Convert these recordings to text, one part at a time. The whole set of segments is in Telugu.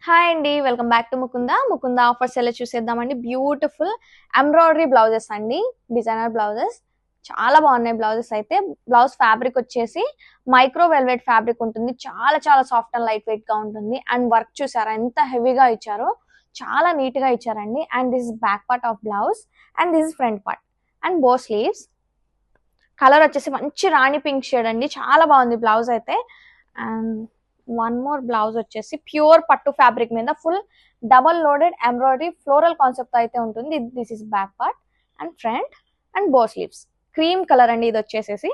హాయ్ అండి, welcome back to Mukunda offers ఎలా చూసేద్దామండి. బ్యూటిఫుల్ ఎంబ్రాయిడరీ బ్లౌజెస్ అండి, డిజైనర్ బ్లౌజెస్ చాలా బాగున్నాయి. బ్లౌజెస్ అయితే బ్లౌజ్ ఫ్యాబ్రిక్ వచ్చేసి మైక్రో వెల్వెట్ ఫ్యాబ్రిక్ ఉంటుంది. చాలా చాలా సాఫ్ట్ అండ్ లైట్ వెయిట్ గా ఉంటుంది. అండ్ వర్క్ చూసారా ఎంత హెవీగా ఇచ్చారో, చాలా నీట్ గా ఇచ్చారండి. And this is back part of blouse and this is front part and bow sleeves. Colour వచ్చేసి మంచి రాణి పింక్ షేడ్ అండి, చాలా బాగుంది బ్లౌజ్ అయితే. అండ్ వన్ మోర్ బ్లౌజ్ వచ్చేసి ప్యూర్ పట్టు ఫ్యాబ్రిక్ మీద full double loaded embroidery floral concept అయితే ఉంటుంది. This is back part and front and bow sleeves. Cream colour అండి ఇది వచ్చేసేసి.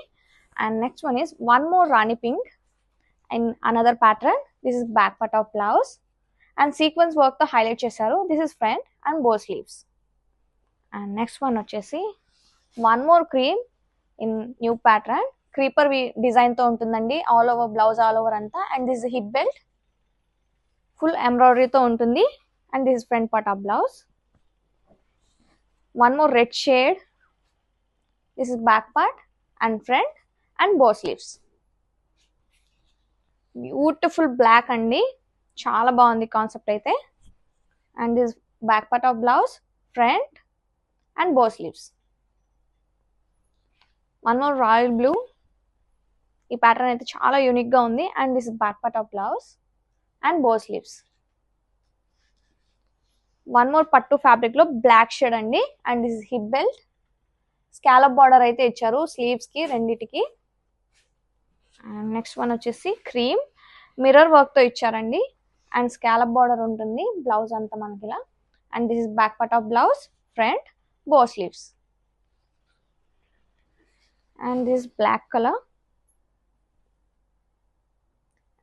And next one is one more Rani pink and another pattern. This is back part of blouse and sequence work తో హైలైట్ చేశారు. This is front and bow sleeves. And next one వచ్చేసి one more cream in new pattern. Creeper design తో ఉంటుందండి all over blouse, all over అంతా. And this hip belt full ఎంబ్రాయిడరీతో ఉంటుంది. And this front part of blouse. One more red shade. This is back part and front and bow sleeves. Beautiful black అండి, చాలా బాగుంది కాన్సెప్ట్ అయితే. And this back part of blouse, front and bow sleeves. One more royal blue. ఈ ప్యాటర్న్ అయితే చాలా యూనిక్ గా ఉంది. And this back part of blouse and bow sleeves. One more పట్టు ఫ్యాబ్రిక్ లో బ్లాక్ షేడ్ అండి. And this hip belt. Scallop border అయితే ఇచ్చారు స్లీవ్స్ కి రెండిటికి. అండ్ నెక్స్ట్ వన్ వచ్చేసి క్రీమ్ మిర్రర్ వర్క్ తో ఇచ్చారండి. అండ్ స్కాలప్ బార్డర్ ఉంటుంది బ్లౌజ్ అంతా మనకి ఇలా. And this is back part of blouse, front, bow sleeves. And this black colour.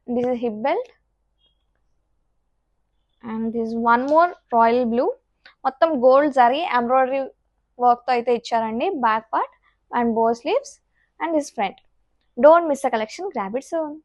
This is hip belt and this is one more royal blue. మొత్తం గోల్డ్ జరీ ఎంబ్రాయిడరీ వర్క్ తో అయితే ఇచ్చారండి. Back part and bow sleeves and this front. Don't miss the collection, grab it soon.